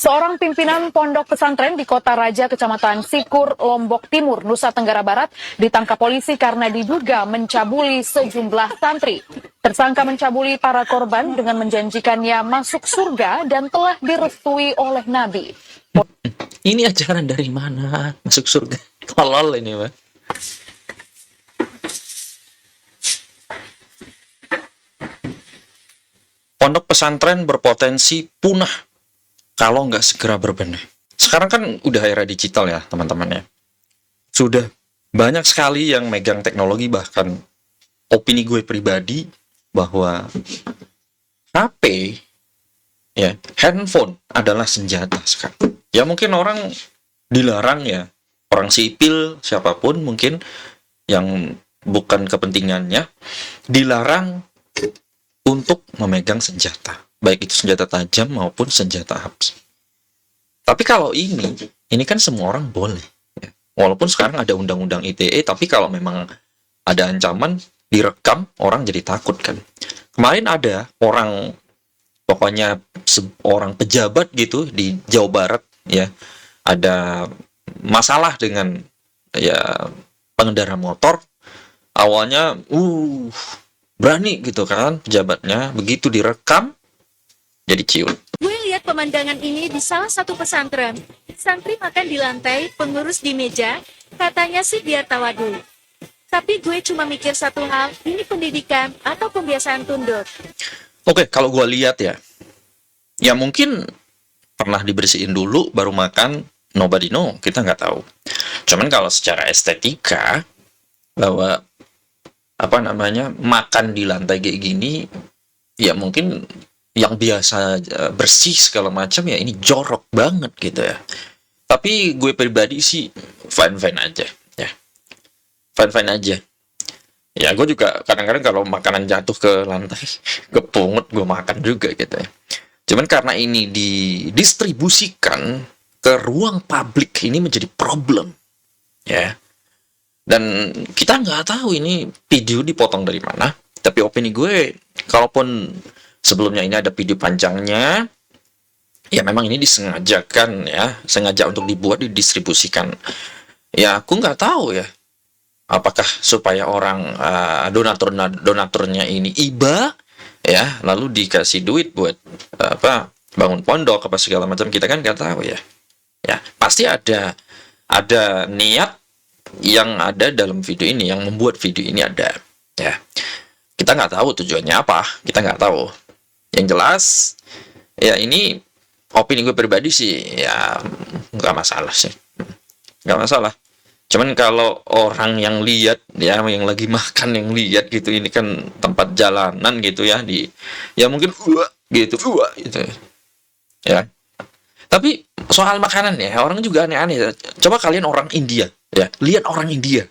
Seorang pimpinan pondok pesantren di Kota Raja, Kecamatan Sikur, Lombok Timur, Nusa Tenggara Barat, ditangkap polisi karena diduga mencabuli sejumlah santri. Tersangka mencabuli para korban dengan menjanjikannya masuk surga dan telah direstui oleh Nabi. Ini ajaran dari mana? Masuk surga. Tolol ini, Pak. Pondok pesantren berpotensi punah kalau nggak segera berbenah. Sekarang kan udah era digital ya, teman-teman ya. Sudah banyak sekali yang megang teknologi, bahkan opini gue pribadi bahwa HP, ya, handphone adalah senjata sekarang. Ya mungkin orang dilarang ya, orang sipil, siapapun mungkin yang bukan kepentingannya, dilarang untuk memegang senjata, baik itu senjata tajam maupun senjata api. Tapi kalau ini kan semua orang boleh. Ya. Walaupun sekarang ada undang-undang ITE, tapi kalau memang ada ancaman, direkam, orang jadi takut kan. Kemarin ada orang, pokoknya seorang pejabat gitu di Jawa Barat ya, ada masalah dengan ya pengendara motor. Awalnya berani gitu kan pejabatnya, begitu direkam jadi ciut. Gue lihat pemandangan ini di salah satu pesantren. Santri makan di lantai, pengurus di meja, katanya sih biar tawadu. Tapi gue cuma mikir satu hal, ini pendidikan atau kebiasaan tunduk. Oke, kalau gue lihat ya mungkin pernah dibersihin dulu baru makan, nobody know, kita nggak tahu. Cuman kalau secara estetika, bahwa makan di lantai kayak gini, ya mungkin yang biasa bersih segala macam ya ini jorok banget gitu ya. Tapi gue pribadi sih fine aja ya, fine aja ya. Gue juga kadang-kadang kalau makanan jatuh ke lantai kepungut, gue makan juga gitu ya. Cuman karena ini didistribusikan ke ruang publik, ini menjadi problem ya. Dan kita nggak tahu ini video dipotong dari mana. Tapi opini gue, kalaupun sebelumnya ini ada video panjangnya, ya memang ini disengajakan ya, sengaja untuk dibuat, didistribusikan. Ya aku nggak tahu ya, apakah supaya orang donaturnya ini iba ya, lalu dikasih duit buat bangun pondok apa segala macam, kita kan nggak tahu ya. Ya pasti ada niat yang ada dalam video ini, yang membuat video ini ada ya. Kita nggak tahu tujuannya apa, kita nggak tahu. Yang jelas ya ini opini gue pribadi sih ya nggak masalah sih, nggak masalah. Cuman kalau orang yang lihat ya, yang lagi makan, yang lihat gitu, ini kan tempat jalanan gitu ya, ya mungkin gitu ya. Tapi soal makanan ya, orang juga aneh-aneh. Coba kalian orang India ya, lihat orang India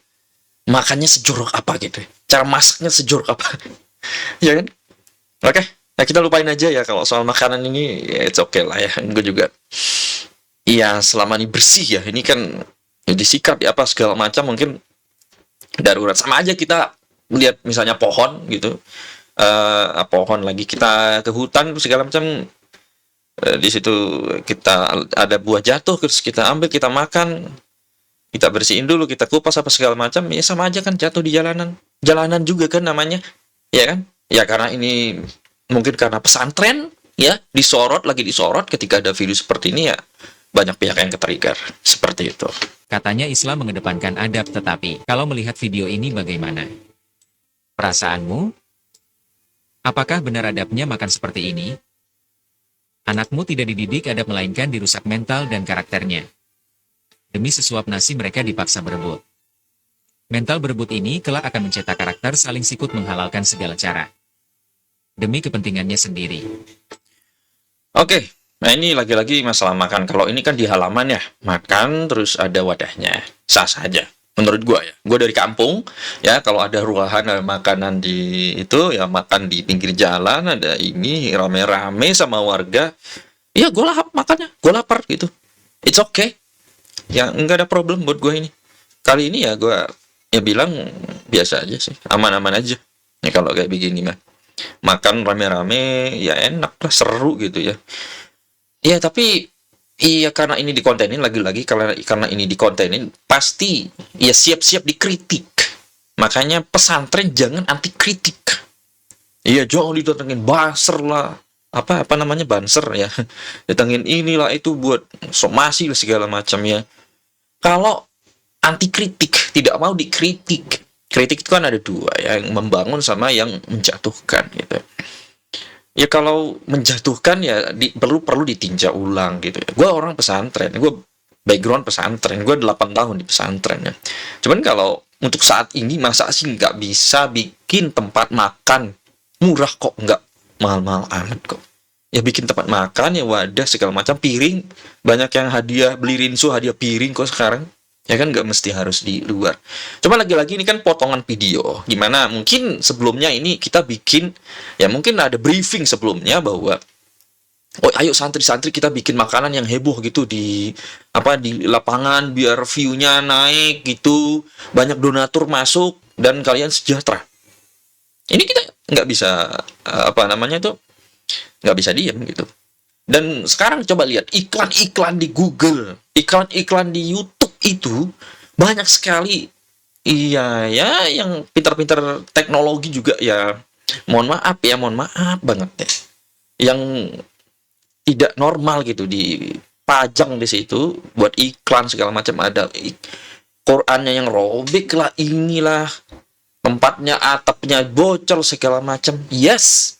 makannya sejorok apa gitu, cara masaknya sejorok apa. Ya kan? Oke, nah kita lupain aja ya kalau soal makanan ini, ya it's okay lah ya. Gue juga ya selama ini bersih ya, ini kan ya disikat ya apa segala macam, mungkin darurat. Sama aja kita lihat misalnya pohon gitu, pohon lagi kita ke hutan segala macam, di situ kita ada buah jatuh, terus kita ambil, kita makan, kita bersihin dulu, kita kupas apa segala macam, ya sama aja kan jatuh di jalanan juga kan namanya, ya kan? Ya karena ini mungkin karena pesantren ya disorot ketika ada video seperti ini, ya banyak pihak yang ketrigger seperti itu. Katanya Islam mengedepankan adab, tetapi kalau melihat video ini bagaimana? Perasaanmu? Apakah benar adabnya makan seperti ini? Anakmu tidak dididik adab, melainkan dirusak mental dan karakternya. Demi sesuap nasi mereka dipaksa berebut. Mental berebut ini kelak akan mencetak karakter saling sikut menghalalkan segala cara. Demi kepentingannya sendiri. Oke, nah ini lagi-lagi masalah makan. Kalau ini kan di halaman ya, makan terus ada wadahnya, sah saja. Menurut gue ya, gue dari kampung ya, kalau ada ruahan ada makanan di itu ya, makan di pinggir jalan, ada ini rame-rame sama warga, ya gue makannya, gue lapar gitu, it's okay ya, nggak ada problem buat gue ini. Kali ini ya gue ya bilang biasa aja sih, aman-aman aja ya. Kalau kayak begini mah makan rame-rame ya enak lah, seru gitu ya. Ya tapi Iya, karena ini dikontenin lagi-lagi, karena ini dikontenin pasti ya siap-siap dikritik. Makanya pesantren jangan anti kritik. Iya, jangan didatengin banser lah. Apa namanya banser ya. Datengin inilah itu buat somasi lah segala macam ya. Kalau anti kritik, tidak mau dikritik. Kritik itu kan ada dua, yang membangun sama yang menjatuhkan gitu. Ya kalau menjatuhkan ya perlu ditinjau ulang gitu ya. Gue orang pesantren, gue background pesantren, gue 8 tahun di pesantren ya. Cuman kalau untuk saat ini masa sih nggak bisa bikin tempat makan murah kok, nggak mahal-mahal amat kok. Ya bikin tempat makan ya wadah segala macam, piring banyak yang hadiah, beli rinso hadiah piring kok sekarang. Ya kan nggak mesti harus di luar. Cuma lagi-lagi ini kan potongan video. Gimana mungkin sebelumnya ini kita bikin, ya mungkin ada briefing sebelumnya bahwa oh ayo santri-santri kita bikin makanan yang heboh gitu di lapangan biar view-nya naik gitu, banyak donatur masuk dan kalian sejahtera. Ini kita nggak bisa nggak bisa diam gitu. Dan sekarang coba lihat iklan-iklan di Google, iklan-iklan di YouTube itu banyak sekali. Iya ya, yang pintar-pintar teknologi juga ya. Mohon maaf banget deh. Yang tidak normal gitu dipajang di situ buat iklan segala macam, ada Qurannya yang robek lah, inilah tempatnya atapnya bocor segala macam. Yes.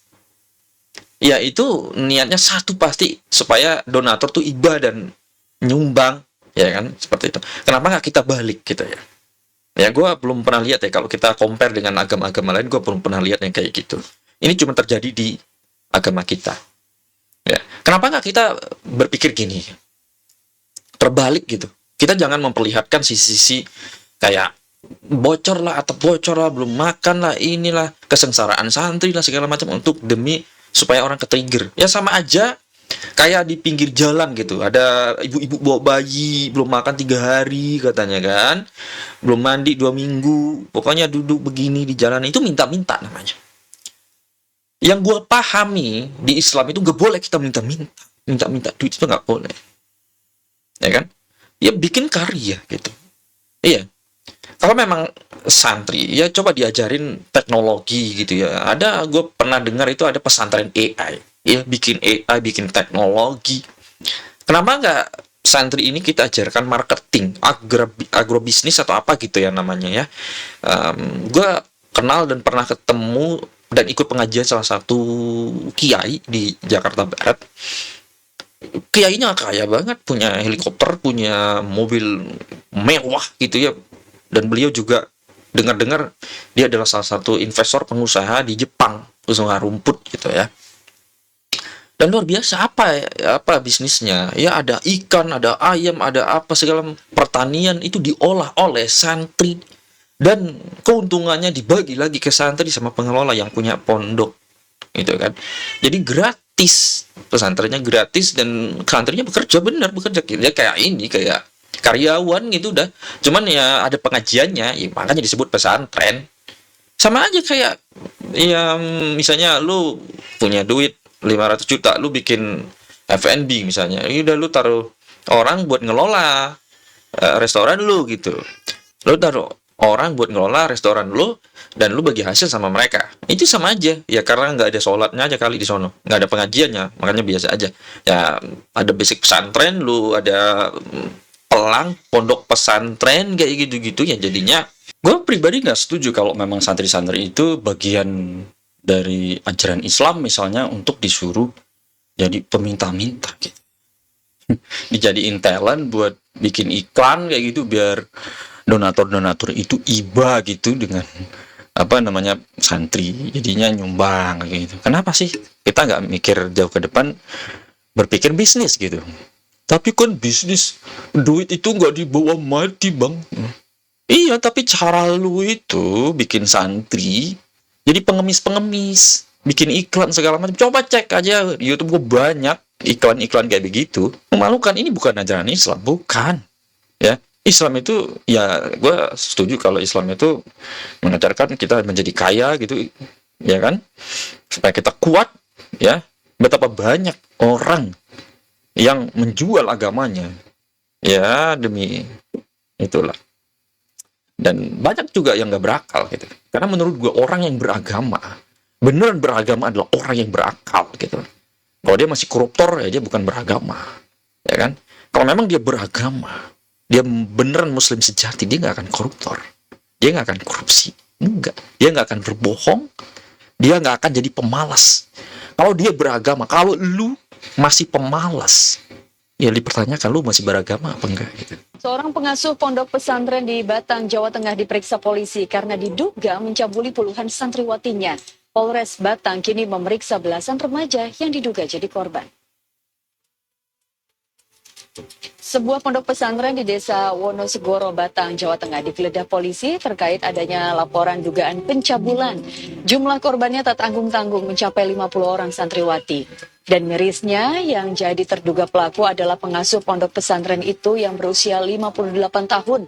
Ya itu niatnya satu pasti supaya donatur tuh iba dan nyumbang, ya kan, seperti itu. Kenapa nggak kita balik gitu ya? Ya gue belum pernah lihat ya, kalau kita compare dengan agama-agama lain, gue belum pernah lihat yang kayak gitu. Ini cuma terjadi di agama kita. Ya, kenapa nggak kita berpikir gini, terbalik gitu? Kita jangan memperlihatkan sisi-sisi kayak bocor lah atau bocor lah, belum makan lah, inilah kesengsaraan santri lah segala macam untuk demi supaya orang ke-trigger. Ya sama aja kayak di pinggir jalan gitu, ada ibu-ibu bawa bayi belum makan 3 hari katanya kan, belum mandi 2 minggu, pokoknya duduk begini di jalan, itu minta-minta namanya. Yang gue pahami di Islam itu gak boleh kita minta duit, itu gak boleh, ya kan. Ya bikin karya gitu. Iya, kalau memang santri ya coba diajarin teknologi gitu ya. Ada, gue pernah dengar itu ada pesantren AI ya, bikin AI, bikin teknologi. Kenapa nggak santri ini kita ajarkan marketing, agrobisnis atau apa gitu ya namanya ya. Gue kenal dan pernah ketemu dan ikut pengajian salah satu kiai di Jakarta Barat. Kiainya kaya banget, punya helikopter, punya mobil mewah gitu ya. Dan beliau juga dengar-dengar dia adalah salah satu investor pengusaha di Jepang, usaha rumput gitu ya. Dan luar biasa apa bisnisnya? Ya ada ikan, ada ayam, ada apa segala pertanian itu diolah oleh santri, dan keuntungannya dibagi lagi ke santri sama pengelola yang punya pondok gitu kan. Jadi gratis, pesantrennya gratis dan santrinya bekerja ya kayak ini, kayak karyawan gitu udah. Cuman ya ada pengajiannya, ya makanya disebut pesantren. Sama aja kayak ya misalnya lu punya duit 500 juta, lu bikin F&B misalnya. Ya udah lu taruh orang buat ngelola restoran lu gitu. Lu taruh orang buat ngelola restoran lu dan lu bagi hasil sama mereka. Itu sama aja. Ya karena nggak ada sholatnya aja kali di sono. Nggak ada pengajiannya, makanya biasa aja. Ya ada basic pesantren, lu ada pelang pondok pesantren kayak gitu-gitu ya, jadinya Gue pribadi nggak setuju kalau memang santri-santri itu bagian dari ajaran Islam misalnya untuk disuruh jadi peminta-minta gitu. Dijadiin talent buat bikin iklan kayak gitu biar donatur-donatur itu iba gitu dengan santri, jadinya nyumbang kayak gitu. Kenapa sih kita nggak mikir jauh ke depan, berpikir bisnis gitu? Tapi kan bisnis, duit itu nggak dibawa mati bang. Iya, tapi cara lu itu bikin santri jadi pengemis-pengemis, bikin iklan segala macam. Coba cek aja di YouTube, gue banyak iklan-iklan kayak begitu. Memalukan. Ini bukan ajaran Islam, bukan. Ya, Islam itu ya gue setuju kalau Islam itu mengajarkan kita menjadi kaya gitu, ya kan? Supaya kita kuat, ya. Betapa banyak orang yang menjual agamanya ya demi itulah. Dan banyak juga yang nggak berakal gitu. Karena menurut gue orang yang beragama, beneran beragama adalah orang yang berakal gitu. Kalau dia masih koruptor ya dia bukan beragama, ya kan? Kalau memang dia beragama, dia beneran muslim sejati, dia nggak akan koruptor, dia nggak akan korupsi, enggak, dia nggak akan berbohong, dia nggak akan jadi pemalas. Kalau dia beragama, kalau lu masih pemalas, ya dipertanyakan lu masih beragama apa enggak gitu. Seorang pengasuh pondok pesantren di Batang, Jawa Tengah diperiksa polisi karena diduga mencabuli puluhan santriwatinya. Polres Batang kini memeriksa belasan remaja yang diduga jadi korban. Sebuah pondok pesantren di desa Wonosegoro, Batang, Jawa Tengah digeledah polisi terkait adanya laporan dugaan pencabulan. Jumlah korbannya tak tanggung-tanggung mencapai 50 orang santriwati. Dan mirisnya yang jadi terduga pelaku adalah pengasuh pondok pesantren itu yang berusia 58 tahun.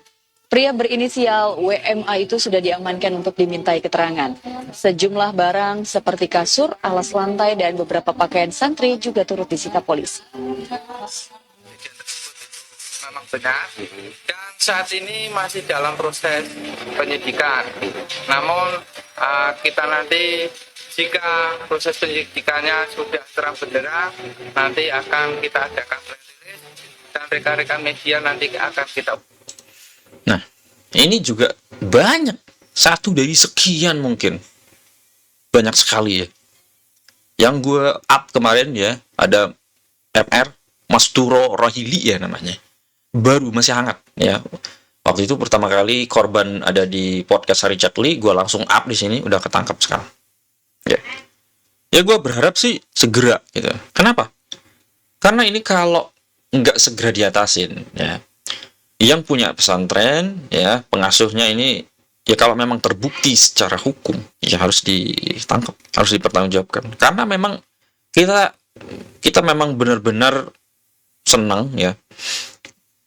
Pria berinisial WMA itu sudah diamankan untuk dimintai keterangan. Sejumlah barang seperti kasur, alas lantai, dan beberapa pakaian santri juga turut disita polisi. Memang benar dan saat ini masih dalam proses penyidikan. Namun kita nanti jika proses penyidikannya sudah terang benderang, nanti akan kita adakan press release dan rekan-rekan media nanti akan kita. Nah, ini juga banyak, satu dari sekian mungkin, banyak sekali ya. Yang gue up kemarin ya, ada FR Masturo Rohili ya namanya, baru masih hangat ya. Waktu itu pertama kali korban ada di podcast Richard Lee, gue langsung up di sini, udah ketangkap sekarang. Ya gue berharap sih segera gitu. Kenapa? Karena ini kalau nggak segera diatasin ya, yang punya pesantren ya, pengasuhnya ini ya kalau memang terbukti secara hukum ya harus ditangkap, harus dipertanggungjawabkan. Karena memang kita memang benar-benar senang ya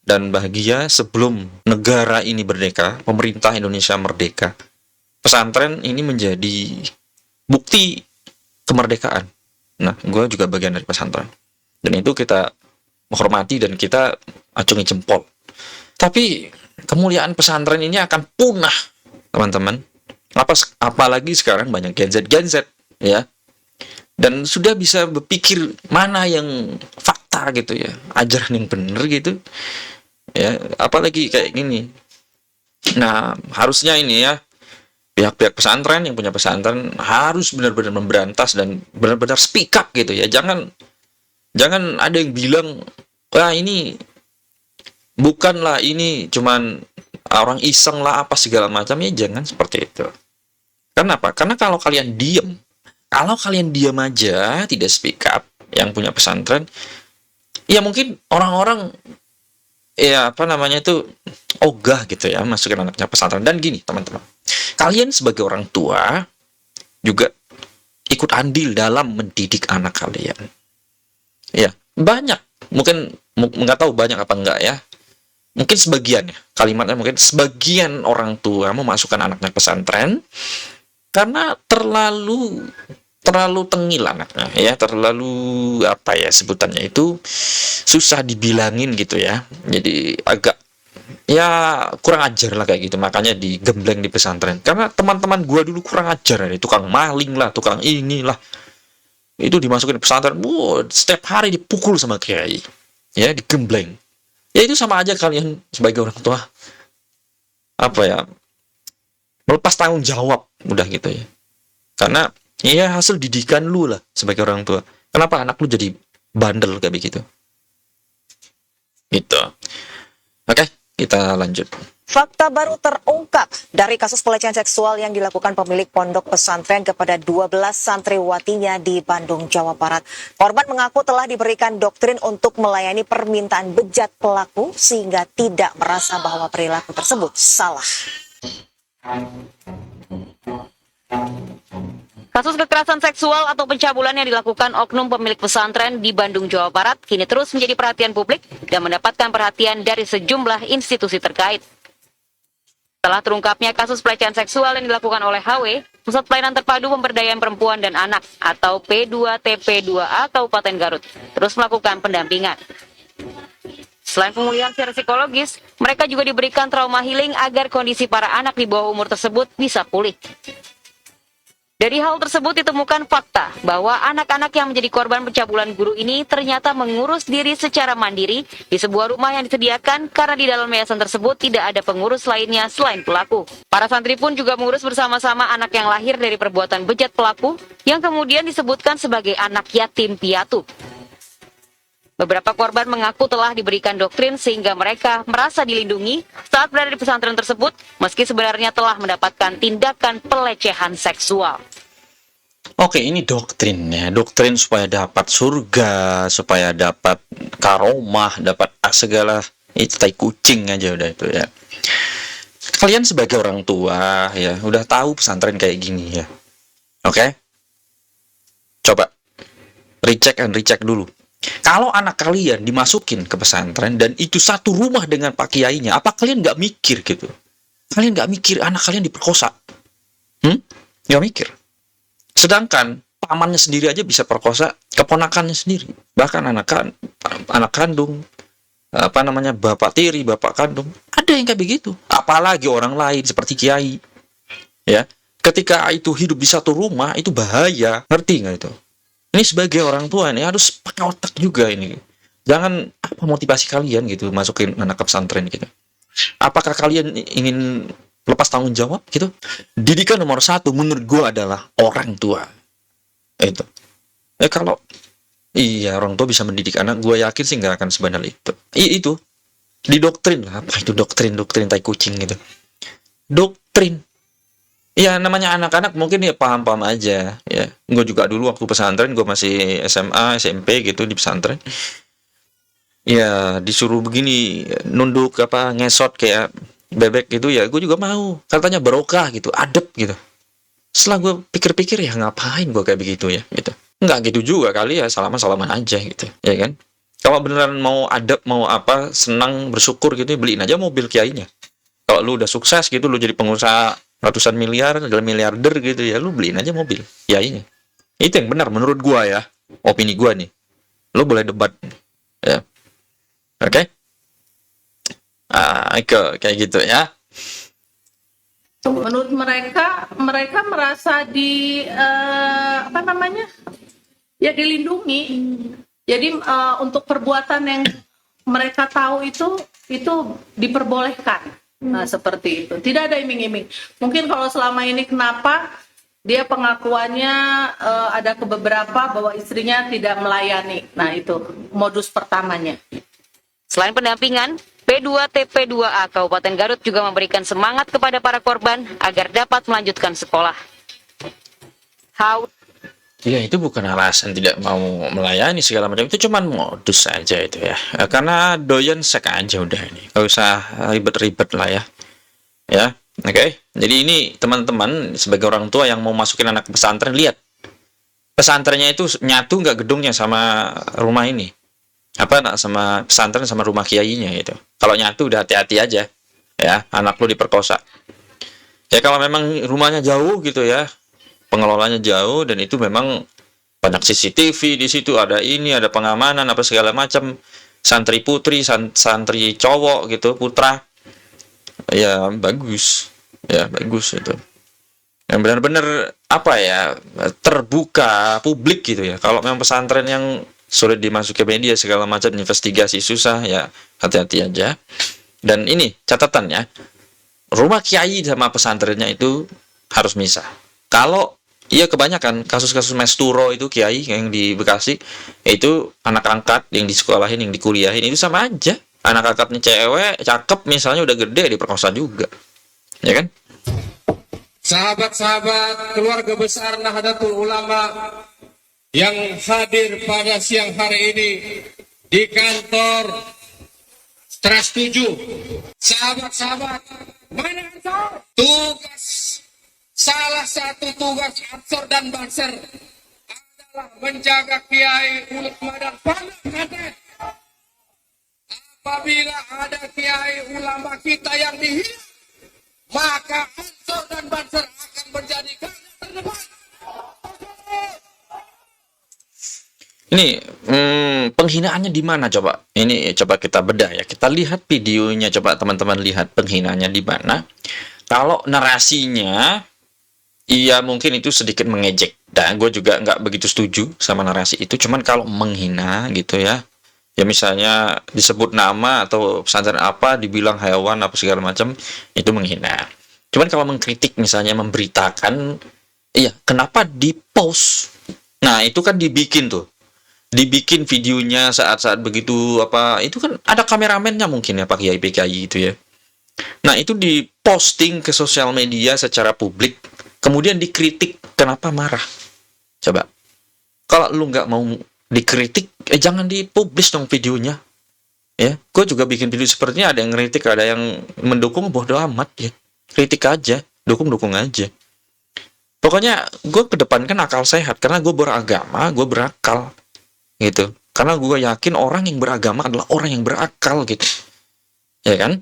dan bahagia sebelum negara ini merdeka, pemerintah Indonesia merdeka, pesantren ini menjadi bukti kemerdekaan. Nah, gue juga bagian dari pesantren. Dan itu kita menghormati dan kita acungi jempol. Tapi kemuliaan pesantren ini akan punah, teman-teman. Apalagi sekarang banyak Gen Z ya. Dan sudah bisa berpikir mana yang fakta gitu ya, ajaran yang benar gitu. Ya, apalagi kayak gini. Nah, harusnya ini ya pihak-pihak pesantren yang punya pesantren harus benar-benar memberantas dan benar-benar speak up gitu ya. Jangan ada yang bilang, wah ini bukanlah, ini cuman orang iseng lah apa segala macam, ya jangan seperti itu. Kenapa? Karena kalau kalian diam aja tidak speak up yang punya pesantren, ya mungkin orang-orang ya apa namanya itu ogah gitu ya masukin anaknya pesantren. Dan gini teman-teman, kalian sebagai orang tua juga ikut andil dalam mendidik anak kalian. Ya, banyak. Mungkin nggak tahu banyak apa enggak ya. Mungkin sebagian ya. Kalimatnya mungkin sebagian orang tua memasukkan anaknya pesantren karena terlalu tengil anaknya ya, terlalu apa ya sebutannya itu susah dibilangin gitu ya. Jadi agak ya kurang ajar lah kayak gitu, makanya digembleng di pesantren. Karena teman-teman gua dulu kurang ajar, ya tukang maling lah, tukang inilah, itu dimasukin di pesantren, setiap hari dipukul sama kiai ya, digembleng. Ya itu sama aja kalian sebagai orang tua apa ya, melepas tanggung jawab udah gitu ya. Karena ya hasil didikan lu lah sebagai orang tua. Kenapa anak lu jadi bandel kayak begitu gitu. Oke, kita lanjut. Fakta baru terungkap dari kasus pelecehan seksual yang dilakukan pemilik pondok pesantren kepada 12 santriwatinya di Bandung, Jawa Barat. Korban mengaku telah diberikan doktrin untuk melayani permintaan bejat pelaku sehingga tidak merasa bahwa perilaku tersebut salah. Kasus kekerasan seksual atau pencabulan yang dilakukan oknum pemilik pesantren di Bandung, Jawa Barat kini terus menjadi perhatian publik dan mendapatkan perhatian dari sejumlah institusi terkait. Setelah terungkapnya kasus pelecehan seksual yang dilakukan oleh HW, Pusat Pelayanan Terpadu Pemberdayaan Perempuan dan Anak atau P2TP2A Kabupaten Garut terus melakukan pendampingan. Selain pemulihan secara psikologis, mereka juga diberikan trauma healing agar kondisi para anak di bawah umur tersebut bisa pulih. Dari hal tersebut ditemukan fakta bahwa anak-anak yang menjadi korban pencabulan guru ini ternyata mengurus diri secara mandiri di sebuah rumah yang disediakan karena di dalam yayasan tersebut tidak ada pengurus lainnya selain pelaku. Para santri pun juga mengurus bersama-sama anak yang lahir dari perbuatan bejat pelaku yang kemudian disebutkan sebagai anak yatim piatu. Beberapa korban mengaku telah diberikan doktrin sehingga mereka merasa dilindungi saat berada di pesantren tersebut meski sebenarnya telah mendapatkan tindakan pelecehan seksual. Oke, ini doktrin ya. Doktrin supaya dapat surga, supaya dapat karomah, dapat segala itu tai kucing aja udah itu ya. Kalian sebagai orang tua ya, udah tahu pesantren kayak gini ya. Oke? Coba recheck dulu. Kalau anak kalian dimasukin ke pesantren dan itu satu rumah dengan pak kiainya, apa kalian nggak mikir gitu? Kalian nggak mikir anak kalian diperkosa? Nggak mikir. Sedangkan pamannya sendiri aja bisa perkosa keponakannya sendiri, bahkan anak kandung, bapak tiri, bapak kandung, ada yang kayak begitu. Apalagi orang lain seperti kiai, ya. Ketika itu hidup di satu rumah itu bahaya, ngerti nggak itu? Ini sebagai orang tua ini harus pakai otak juga ini. Jangan apa motivasi kalian gitu masukin anak ke pesantren gitu. Apakah kalian ingin lepas tanggung jawab gitu? Didikan nomor satu menurut gue adalah orang tua. Itu. Ya kalau iya orang tua bisa mendidik anak, gue yakin sih nggak akan sebanal itu. Itu didoktrin lah. Apa itu doktrin tai kucing gitu? Doktrin. Ya namanya anak-anak mungkin ya paham-paham aja ya. Gue juga dulu waktu pesantren, gue masih SMA, SMP gitu di pesantren. Ya disuruh begini nunduk ngesot kayak bebek gitu ya, gue juga mau. Katanya barokah gitu, adab gitu. Setelah gue pikir-pikir ya ngapain gue kayak begitu ya gitu. Nggak gitu juga kali ya, salaman-salaman aja gitu, ya kan. Kalau beneran mau adab, mau apa, senang, bersyukur gitu, beliin aja mobil kiainya. Kalau lu udah sukses gitu, lu jadi pengusaha ratusan miliar, miliarder gitu ya, lu beliin aja mobil kiainya. Itu yang benar menurut gua ya, opini gua nih. Lu boleh debat ya. Oke? Kayak gitu ya. Menurut mereka merasa ya dilindungi. Jadi untuk perbuatan yang mereka tahu itu diperbolehkan. Nah, seperti itu. Tidak ada iming-iming. Mungkin kalau selama ini kenapa dia pengakuannya ada ke beberapa bahwa istrinya tidak melayani. Nah, itu modus pertamanya. Selain pendampingan, P2TP2A Kabupaten Garut juga memberikan semangat kepada para korban agar dapat melanjutkan sekolah. Ya itu bukan alasan tidak mau melayani segala macam, itu cuman modus aja itu ya. Karena doyan sek aja udah ini. Gak usah ribet-ribet lah ya. Ya, oke. Jadi ini teman-teman sebagai orang tua yang mau masukin anak ke pesantren, lihat. Pesantrennya itu nyatu nggak gedungnya sama rumah ini. Sama pesantren sama rumah kiainya gitu. Kalau nyatu udah hati-hati aja. Ya, anak lu diperkosa. Ya kalau memang rumahnya jauh gitu ya, pengelolanya jauh dan itu memang banyak CCTV di situ, ada pengamanan apa segala macam, santri putri, santri cowok gitu, putra, ya bagus itu. Yang benar-benar terbuka publik gitu ya. Kalau memang pesantren yang sulit dimasuki media segala macam, investigasi susah ya, hati-hati aja. Dan ini catatannya, rumah kiai sama pesantrennya itu harus misah. Kalau kebanyakan kasus-kasus mesturo itu kiai yang di Bekasi itu anak angkat yang disekolahin, yang dikuliahin itu sama aja. Anak angkatnya cewek, cakep misalnya udah gede diperkosa juga. Ya kan? Sahabat-sahabat keluarga besar Nahdlatul Ulama yang hadir pada siang hari ini di kantor Trust 7. Sahabat-sahabat, mana Ansor? Salah satu tugas Ansor dan Banser adalah menjaga kiai ulama dan pesantren. Apabila ada kiai ulama kita yang dihilang, maka Ansor dan Banser akan menjadi garda Ini penghinaannya di mana coba? Ini coba kita bedah ya. Kita lihat videonya, coba teman-teman lihat penghinaannya di mana. Kalau narasinya, iya mungkin itu sedikit mengejek. Dan gue juga nggak begitu setuju sama narasi itu. Cuman kalau menghina gitu ya, ya misalnya disebut nama atau pesantren apa, dibilang hewan apa segala macam, itu menghina. Cuman kalau mengkritik misalnya memberitakan, iya kenapa di post? Nah itu kan dibikin tuh. Dibikin videonya saat-saat begitu apa itu kan ada kameramennya mungkin ya Pak Kiai PKI itu ya. Nah itu diposting ke sosial media secara publik, kemudian dikritik, kenapa marah? Coba, kalau lu nggak mau dikritik, jangan dipublish dong videonya. Ya, gue juga bikin video sepertinya ada yang kritik, ada yang mendukung, bodo amat ya. Kritik aja, dukung aja. Pokoknya gue kedepankan akal sehat karena gue beragama, gue berakal. Gitu. Karena gue yakin orang yang beragama adalah orang yang berakal gitu. Ya kan?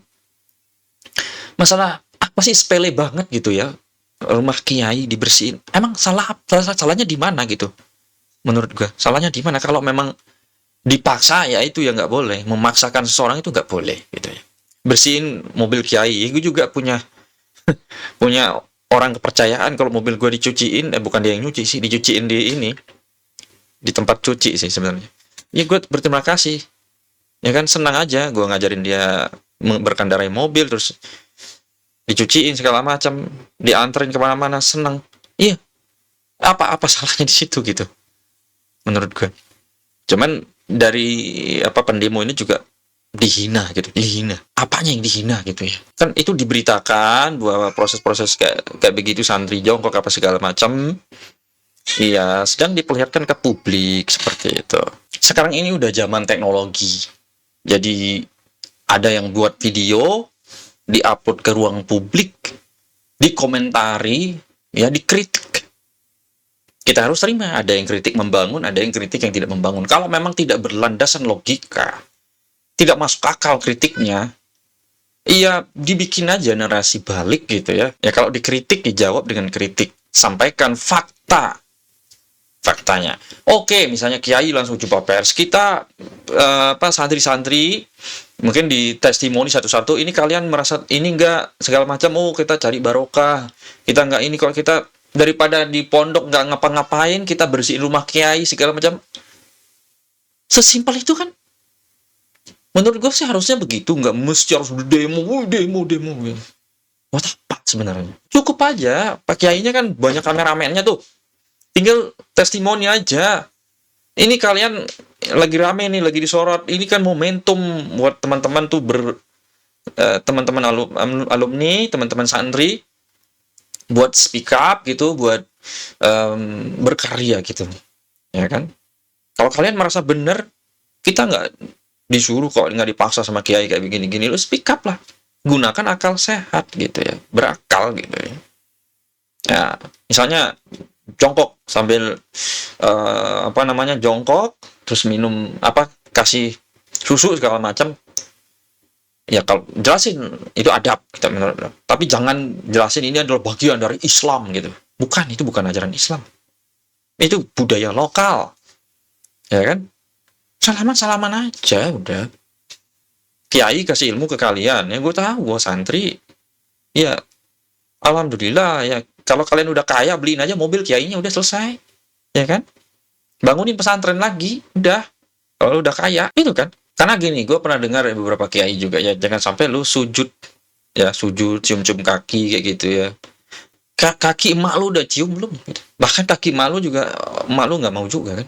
Masalah apa sih sepele banget gitu ya. Rumah kiai dibersihin. Emang salahnya di mana gitu? Menurut gue, salahnya di mana? Kalau memang dipaksa ya itu ya nggak boleh. Memaksakan seseorang itu nggak boleh gitu ya. Bersihin mobil kiai, gue juga punya punya orang kepercayaan kalau mobil gue dicuciin, bukan dia yang nyuci sih, dicuciin di tempat cuci sih sebenarnya. Ya gue berterima kasih. Ya kan senang aja gue ngajarin dia berkendarai mobil terus dicuciin segala macam, dianterin kemana-mana, senang. Iya. Apa salahnya di situ gitu? Menurut gue. Cuman dari pendemo ini juga dihina gitu, dihina. Apanya yang dihina gitu ya? Kan itu diberitakan bahwa proses-proses kayak begitu santri jongkok apa segala macam. Iya, sedang diperlihatkan ke publik seperti itu. Sekarang ini udah zaman teknologi. Jadi ada yang buat video, diupload ke ruang publik, dikomentari, ya dikritik. Kita harus terima, ada yang kritik membangun, ada yang kritik yang tidak membangun. Kalau memang tidak berlandasan logika, tidak masuk akal kritiknya, iya dibikin aja narasi balik gitu ya. Ya kalau dikritik dijawab dengan kritik, sampaikan faktanya. Oke, misalnya kiai langsung jumpa pers. Kita santri-santri mungkin di testimoni satu-satu, ini kalian merasa ini enggak segala macam, kita cari barokah. Kita enggak ini, kalau kita daripada di pondok enggak ngapa-ngapain, kita bersihin rumah kiai segala macam. Sesimpel itu kan. Menurut gue sih harusnya begitu, enggak mesti harus demo. Buat apa sebenarnya? Cukup aja, Pak Kiainya kan banyak kameramennya tuh. Tinggal testimoni aja. Ini kalian lagi rame nih, lagi disorot. Ini kan momentum buat teman-teman tuh teman-teman alumni, teman-teman santri buat speak up gitu, buat berkarya gitu. Ya kan? Kalau kalian merasa benar, kita nggak disuruh kok, nggak dipaksa sama kiai kayak begini-gini. Lu speak up lah. Gunakan akal sehat gitu ya. Berakal gitu ya. Ya, misalnya jongkok sambil jongkok terus minum kasih susu segala macam, ya kalau jelasin itu adab kita menurut, tapi jangan jelasin ini adalah bagian dari Islam gitu, itu bukan ajaran Islam, itu budaya lokal ya kan. Salaman aja udah, kiai kasih ilmu ke kalian ya, gue tahu gue santri ya, alhamdulillah ya. Kalau kalian udah kaya, beliin aja mobil kiainya, udah selesai. Ya kan? Bangunin pesantren lagi, udah. Kalau udah kaya, itu kan. Karena gini, gue pernah dengar beberapa kiai juga ya, jangan sampai lu sujud, cium-cium kaki kayak gitu ya. Kaki emak lu udah cium belum? Gitu. Bahkan kaki emak lu juga, emak lu nggak mau juga kan.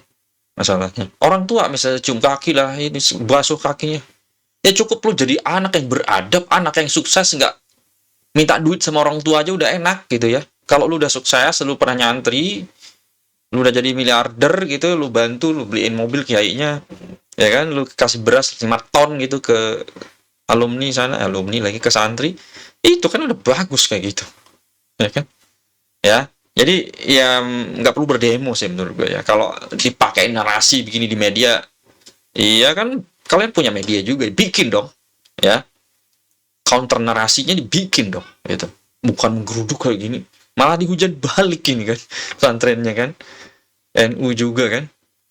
Masalahnya. Orang tua misalnya cium kaki lah, ini basuh kakinya. Ya cukup lu jadi anak yang beradab, anak yang sukses, nggak minta duit sama orang tua aja udah enak gitu ya. Kalau lu udah sukses, lu pernah nyantri, lu udah jadi miliarder gitu, lu bantu, lu beliin mobil kiainya, ya kan, lu kasih beras 5 ton gitu ke alumni lagi ke santri, itu kan udah bagus kayak gitu, ya kan, ya. Jadi ya nggak perlu berdemo sih menurut gue ya. Kalau dipakai narasi begini di media, iya kan, kalian punya media juga, bikin dong, ya. Counter narasinya dibikin dong, gitu. Bukan menggeruduk kayak gini. Malah dihujat balik ini kan, pesantrennya kan. NU juga kan.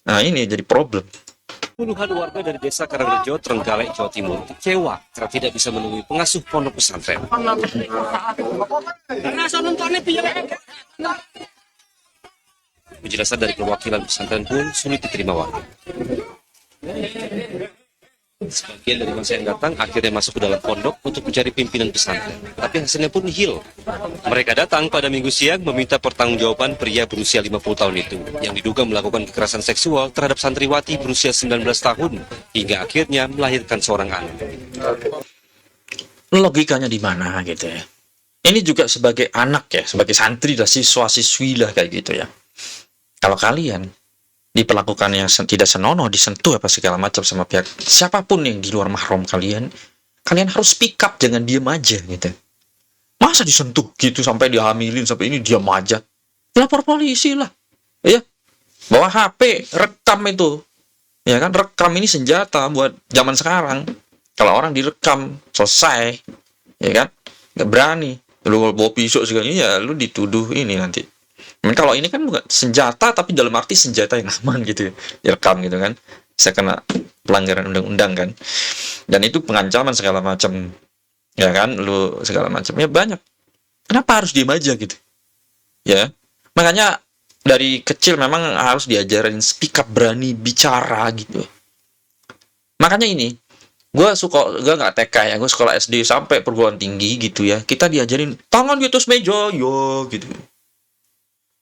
Nah ini jadi problem. Puluhan warga dari desa Karangrejo, Trenggalek, Jawa Timur kecewa karena tidak bisa menemui pengasuh pondok pesantren. Penjelasan dari perwakilan pesantren pun sulit diterima warga. Sebagian dari masa yang datang akhirnya masuk ke dalam pondok untuk mencari pimpinan pesantren, tapi hasilnya pun nihil. Mereka datang pada Minggu siang meminta pertanggungjawaban pria berusia 50 tahun itu yang diduga melakukan kekerasan seksual terhadap santriwati berusia 19 tahun hingga akhirnya melahirkan seorang anak. Logikanya di mana gitu ya? Ini juga sebagai anak ya, sebagai santri lah, siswa-siswi lah kayak gitu ya. Kalau kalian diperlakukan yang tidak senonoh, disentuh apa segala macam sama pihak siapapun yang di luar mahram kalian, kalian harus speak up, jangan diam aja gitu. Masa disentuh gitu sampai dihamilin sampai ini diam aja? Lapor polisi lah, ya. Bawa HP, rekam itu, ya kan? Rekam ini senjata buat zaman sekarang. Kalau orang direkam selesai, ya kan? Nggak berani, lu bawa pisau segala ya, lu dituduh ini nanti. Kalau ini kan bukan senjata, tapi dalam arti senjata yang aman gitu, direkam gitu kan, bisa kena pelanggaran undang-undang kan, dan itu pengancaman segala macam, ya kan, lu segala macam ya banyak. Kenapa harus diem aja gitu, ya? Makanya dari kecil memang harus diajarin speak up, berani bicara gitu. Makanya ini, gue nggak TK ya, gue sekolah SD sampai perguruan tinggi gitu ya, kita diajarin tangan di atas meja, yo gitu.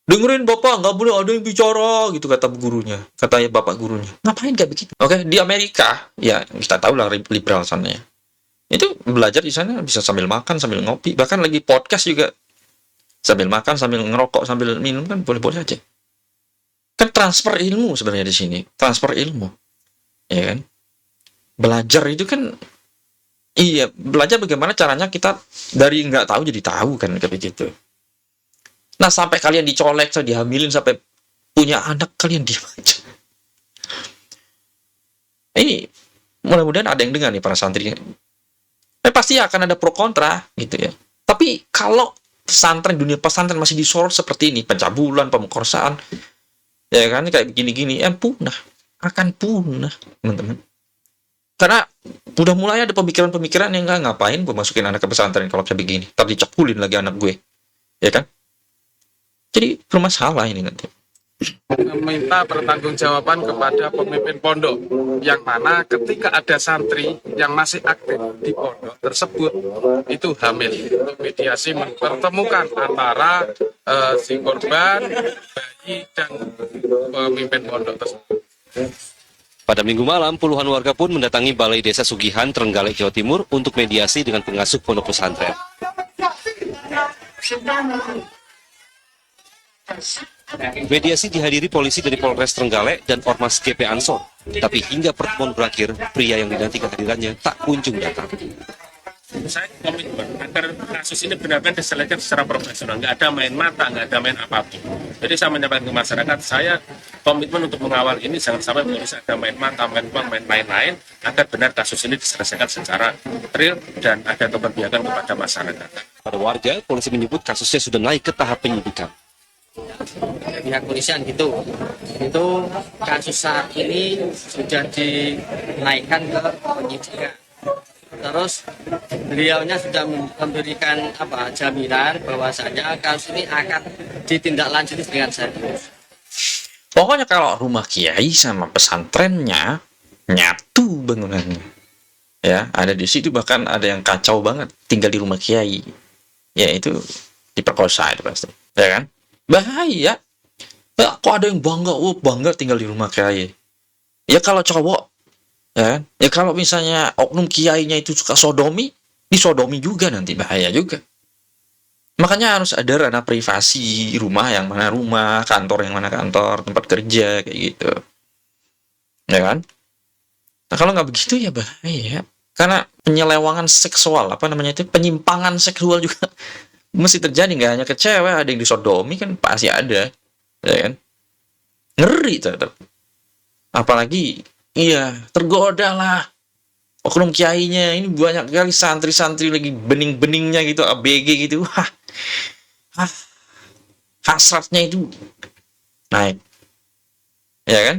Dengerin bapak, nggak boleh ada yang bicara gitu kata gurunya, katanya bapak gurunya. Ngapain kayak begitu? Oke, di Amerika ya kita tahu lah liberal sana ya. Itu belajar di sana bisa sambil makan, sambil ngopi, bahkan lagi podcast juga sambil makan, sambil ngerokok, sambil minum kan boleh-boleh aja. Kan transfer ilmu sebenarnya di sini, transfer ilmu, ya kan? Belajar itu kan, iya belajar bagaimana caranya kita dari nggak tahu jadi tahu kan kayak begitu. Nah, sampai kalian dicolek, dihamilin, sampai punya anak, kalian diam aja. Ini, mudah-mudahan ada yang dengar nih para santri. Pasti akan ada pro kontra, gitu ya. Tapi, kalau pesantren, dunia pesantren masih disorot seperti ini, pencabulan, pemerkosaan, ya kan, kayak begini-gini, punah. Akan punah, teman-teman. Karena, udah mulai ada pemikiran-pemikiran yang ngapain gue masukin anak ke pesantren kalau kayak begini. Tapi dicekulin lagi anak gue. Ya kan? Jadi bermasalah ini nanti. Meminta pertanggungjawaban kepada pemimpin pondok, yang mana ketika ada santri yang masih aktif di pondok tersebut itu hamil, untuk mediasi mempertemukan antara si korban, bayi, dan pemimpin pondok tersebut. Pada Minggu malam, puluhan warga pun mendatangi Balai Desa Sugihan, Trenggalek, Jawa Timur untuk mediasi dengan pengasuh pondok pesantren. Mediasi dihadiri polisi dari Polres Trenggalek dan Ormas GP Ansor. Tapi hingga pertemuan berakhir, pria yang dinanti kehadirannya tak kunjung datang. Saya komitmen agar kasus ini benar-benar diselesaikan secara profesional, nggak ada main mata, nggak ada main apapun. Jadi saya menyampaikan ke masyarakat, saya komitmen untuk mengawal ini, jangan sampai polisi ada main mata, main uang, main lain-lain, agar benar kasus ini diselesaikan secara real dan ada keberpihakan kepada masyarakat. Pada warga, polisi menyebut kasusnya sudah naik ke tahap penyidikan. Pihak polisian gitu, itu kasus saat ini sudah dinaikkan ke penyidikan. Terus beliaunya sudah memberikan jaminan bahwasanya kasus ini akan ditindaklanjuti dengan serius. Pokoknya kalau rumah kiai sama pesantrennya nyatu bangunannya, ya ada di situ, bahkan ada yang kacau banget tinggal di rumah kiai, ya itu diperkosa itu pasti, ya kan? Bahaya. Ya, kok ada yang bangga tinggal di rumah kiai? Ya kalau cowok, ya kan? Ya kalau misalnya oknum kiainya itu suka sodomi, disodomi juga nanti, bahaya juga. Makanya harus ada ranah privasi, rumah yang mana rumah, kantor yang mana kantor, tempat kerja kayak gitu, ya kan? Nah kalau nggak begitu ya bahaya, karena penyelewangan seksual, penyimpangan seksual juga mesti terjadi, nggak hanya ke cewek, ada yang disodomi kan pasti ada, ya kan? Ngeri tetap. Apalagi, iya tergoda lah oknum kiainya, ini banyak kali santri-santri lagi bening-beningnya gitu, ABG gitu, hasratnya itu naik. Ya kan?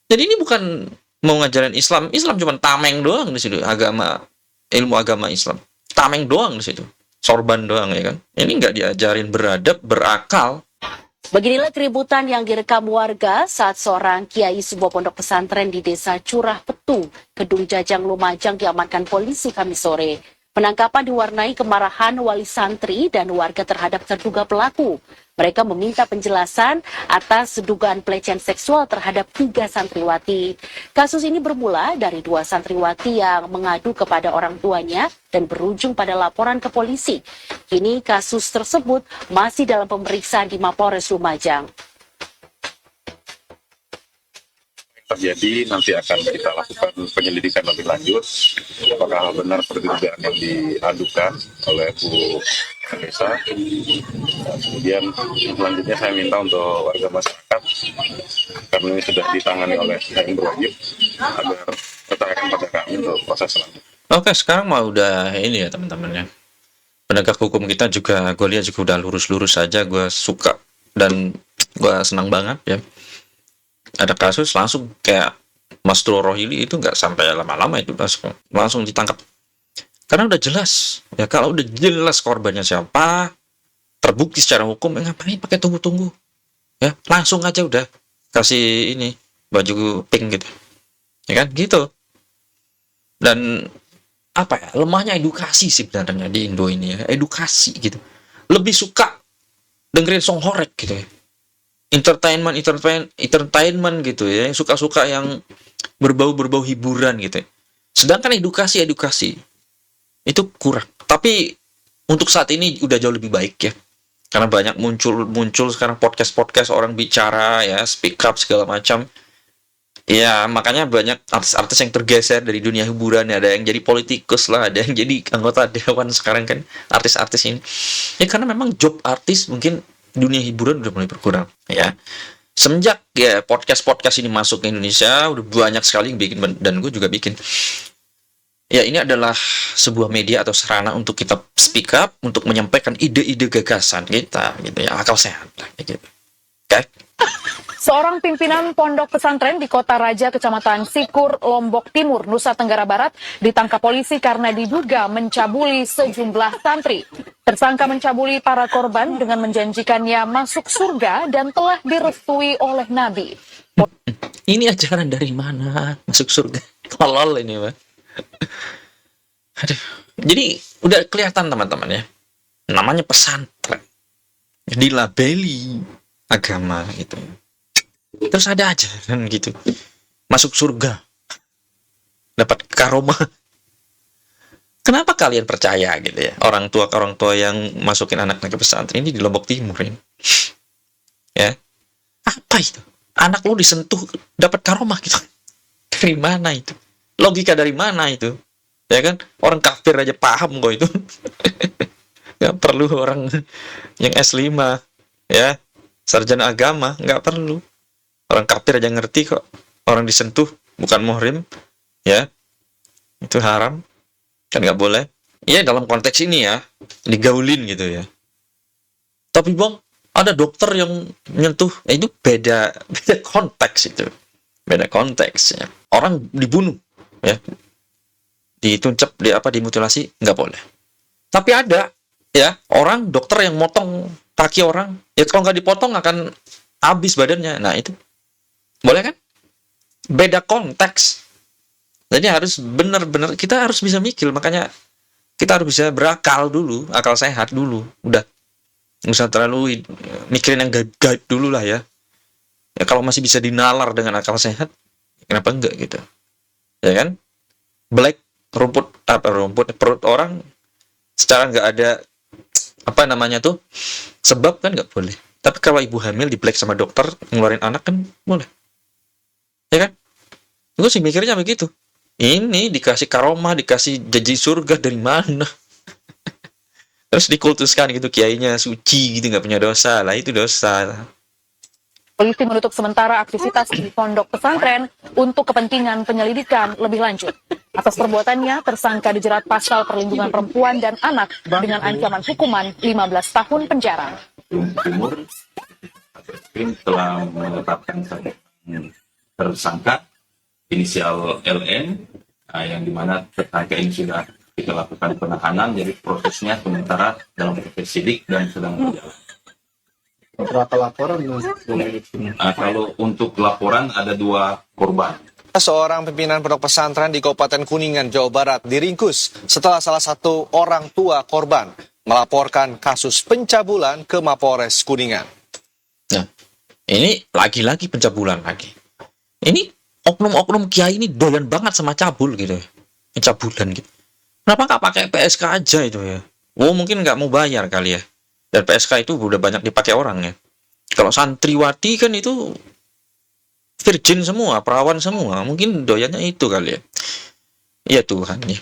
Jadi ini bukan mau ngajarin Islam. Islam cuma tameng doang di situ, ilmu agama Islam. Tameng doang di situ. Sorban doang ya kan. Ini nggak diajarin beradab, berakal. Beginilah keributan yang direkam warga saat seorang kiai sebuah pondok pesantren di desa Curah Petu, Kedung Jajang, Lumajang diamankan polisi Kamis sore. Penangkapan diwarnai kemarahan wali santri dan warga terhadap terduga pelaku. Mereka meminta penjelasan atas dugaan pelecehan seksual terhadap 3 santriwati. Kasus ini bermula dari 2 santriwati yang mengadu kepada orang tuanya dan berujung pada laporan ke polisi. Kini kasus tersebut masih dalam pemeriksaan di Mapolres Lumajang. Terjadi nanti akan kita lakukan penyelidikan lebih lanjut apakah benar seperti dugaan yang diadukan oleh Bu Vanessa. Kemudian selanjutnya saya minta untuk warga masyarakat, karena ini sudah ditangani oleh pihak yang berwajib, agar percayakan pada kami untuk proses selanjutnya. Oke, sekarang mah udah ini ya teman-teman ya. Penegak hukum kita juga, gue lihat juga udah lurus-lurus saja. Gue suka dan gue senang banget ya. Ada kasus langsung kayak Mas Rohili itu nggak sampai lama-lama itu langsung ditangkap. Karena udah jelas ya, kalau udah jelas korbannya siapa, terbukti secara hukum, ngapain pakai tunggu-tunggu ya, langsung aja udah kasih ini baju pink gitu ya kan gitu. Dan apa ya, lemahnya edukasi sih sebenarnya di Indo ini ya, edukasi gitu. Lebih suka dengerin song horek gitu ya, entertainment gitu ya, suka-suka yang berbau hiburan gitu ya. Sedangkan edukasi itu kurang. Tapi untuk saat ini udah jauh lebih baik ya, karena banyak muncul sekarang podcast orang bicara ya, speak up segala macam ya. Makanya banyak artis-artis yang tergeser dari dunia hiburan ya. Ada yang jadi politikus lah, ada yang jadi anggota dewan sekarang kan, artis-artis ini ya, karena memang job artis mungkin dunia hiburan udah mulai berkurang ya. Semenjak ya podcast ini masuk ke Indonesia, udah banyak sekali yang bikin, dan gue juga bikin. Ya, ini adalah sebuah media atau sarana untuk kita speak up, untuk menyampaikan ide-ide gagasan kita gitu ya, akal sehat gitu. Oke. Seorang pimpinan pondok pesantren di Kota Raja, Kecamatan Sikur, Lombok Timur, Nusa Tenggara Barat ditangkap polisi karena diduga mencabuli sejumlah santri. Tersangka mencabuli para korban dengan menjanjikannya masuk surga dan telah direstui oleh Nabi. Ini ajaran dari mana? Masuk surga? Kolol ini, Pak. Aduh. Jadi udah kelihatan teman-teman ya. Namanya pesantren. Dilabeli agama gitu. Terus ada ajaran gitu, masuk surga, dapat karomah. Kenapa kalian percaya gitu ya? Orang tua yang masukin anaknya ke pesantren ini di Lombok Timur ini, ya apa itu? Anak lu disentuh dapat karomah gitu? Dari mana itu? Logika dari mana itu? Ya kan? Orang kafir aja paham kok itu. Gak perlu orang yang S5 ya, sarjana agama, nggak perlu. Orang kafir aja ngerti kok, orang disentuh bukan muhrim ya, itu haram kan, nggak boleh ya dalam konteks ini ya, digaulin gitu ya. Tapi bang, ada dokter yang menyentuh, itu beda konteks, itu beda konteks ya. Orang dibunuh ya, dituncap, dimutilasi, nggak boleh. Tapi ada ya orang dokter yang motong kaki orang ya, kalau nggak dipotong akan habis badannya. Nah itu boleh kan? Beda konteks. Jadi harus benar-benar, kita harus bisa mikir. Makanya kita harus bisa berakal dulu, akal sehat dulu. Udah, nggak usah terlalu mikirin yang gaib-gaib dulu lah ya. Ya kalau masih bisa dinalar dengan akal sehat, kenapa enggak gitu? Ya kan? Black rumput perut orang secara nggak ada sebab kan nggak boleh. Tapi kalau ibu hamil di black sama dokter ngeluarin anak kan boleh. Ya kan? Gue sih mikirnya begitu. Ini dikasih karomah, dikasih janji surga dari mana? Terus dikultuskan gitu, kiainya suci gitu, nggak punya dosa. Lah itu dosa. Polisi menutup sementara aktivitas di pondok pesantren untuk kepentingan penyelidikan lebih lanjut. Atas perbuatannya, tersangka dijerat pasal perlindungan perempuan dan anak dengan ancaman hukuman 15 tahun penjara. Timur telah menetapkan tersangka inisial LN, yang dimana tersangka ini sudah kita lakukan penahanan, jadi prosesnya sementara dalam proses sidik dan sedang berjalan. Berapa laporan? Kalau untuk laporan ada 2 korban. Seorang pimpinan pondok pesantren di Kabupaten Kuningan, Jawa Barat diringkus setelah salah satu orang tua korban melaporkan kasus pencabulan ke Mapolres Kuningan. Nah, ini lagi-lagi pencabulan lagi. Ini oknum-oknum kiai ini doyan banget sama cabul gitu ya. Pencabulan gitu. Kenapa nggak pakai PSK aja itu ya? Oh, mungkin nggak mau bayar kali ya. Dan PSK itu udah banyak dipakai orang ya. Kalau santriwati kan itu virgin semua, perawan semua. Mungkin doyannya itu kali ya. Ya Tuhan ya.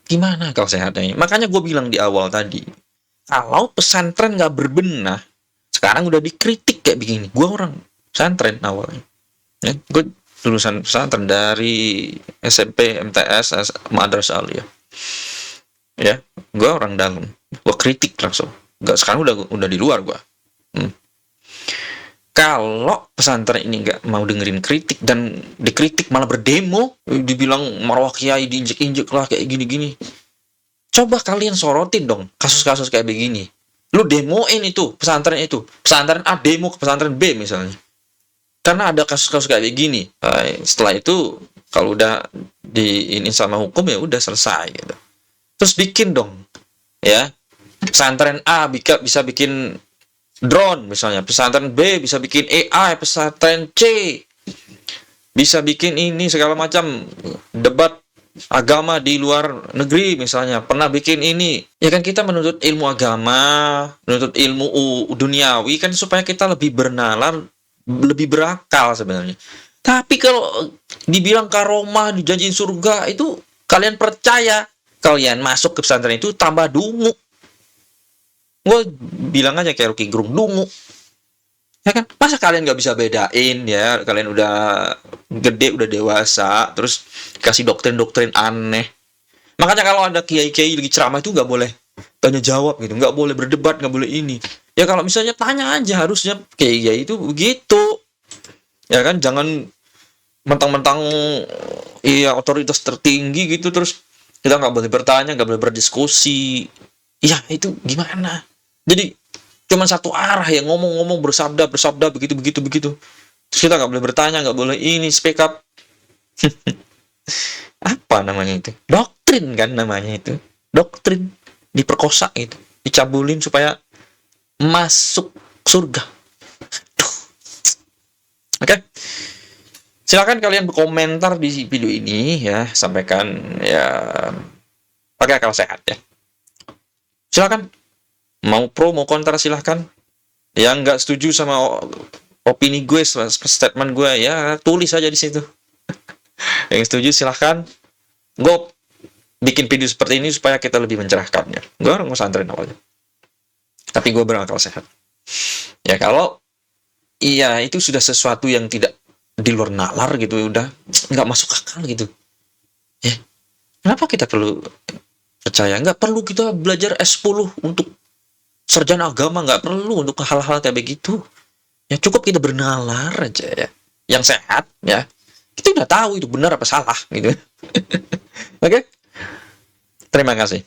Gimana kalau sehatnya ini? Makanya gue bilang di awal tadi, kalau pesantren nggak berbenah, sekarang udah dikritik kayak begini. Gue orang pesantren awalnya. Ya, gue lulusan pesantren dari SMP, MTS, Madrasah Aliyah. Ya, gue orang dalam. Gue kritik langsung. Nggak, sekarang udah di luar gue. Kalau pesantren ini nggak mau dengerin kritik dan dikritik malah berdemo, dibilang marwah kiai diinjek-injek lah kayak gini-gini. Coba kalian sorotin dong kasus-kasus kayak begini. Lu demoin itu pesantren A demo ke pesantren B misalnya. Karena ada kasus-kasus kayak begini. Setelah itu kalau udah diinin sama hukum ya udah selesai gitu. Terus bikin dong, ya pesantren A bisa bikin drone misalnya, pesantren B bisa bikin AI, pesantren C bisa bikin ini segala macam debat agama di luar negeri misalnya, pernah bikin ini. Ya kan kita menuntut ilmu agama, menuntut ilmu duniawi kan supaya kita lebih bernalar, lebih berakal sebenarnya. Tapi kalau dibilang karomah, dijanjiin surga, itu kalian percaya, kalian masuk ke pesantren itu tambah dungu. Gue bilang aja kayak Rocky Gerung, dungu. Ya kan? Masa kalian nggak bisa bedain ya? Kalian udah gede, udah dewasa, terus kasih doktrin-doktrin aneh. Makanya kalau ada kiai-kiai lagi ceramah itu nggak boleh tanya jawab gitu, nggak boleh berdebat, nggak boleh ini. Ya kalau misalnya tanya aja, harusnya kiai itu begitu. Ya kan? Jangan mentang-mentang iya otoritas tertinggi gitu, terus kita nggak boleh bertanya, nggak boleh berdiskusi. Ya itu gimana? Jadi cuma satu arah ya, ngomong-ngomong bersabda begitu. Terus kita nggak boleh bertanya, nggak boleh ini speak up. Apa namanya itu? Doktrin kan namanya itu. Doktrin diperkosa itu, dicabulin supaya masuk surga. Oke. Silakan kalian berkomentar di video ini ya, sampaikan ya pakai akal sehat ya. Silakan. Mau pro, mau kontra silahkan. Yang nggak setuju sama opini gue, statement gue, ya tulis aja di situ. Yang setuju silahkan. Gue bikin video seperti ini supaya kita lebih mencerahkannya. Gue orang pesantren awalnya. Tapi gue berakal sehat. Ya kalau iya itu sudah sesuatu yang tidak di luar nalar gitu, udah nggak masuk akal gitu. Ya, kenapa kita perlu percaya? Nggak perlu kita belajar S10 untuk sarjana agama, nggak perlu untuk hal-hal kayak begitu. Ya cukup kita bernalar aja ya, yang sehat ya. Kita udah tahu itu benar apa salah gitu. Oke? Terima kasih.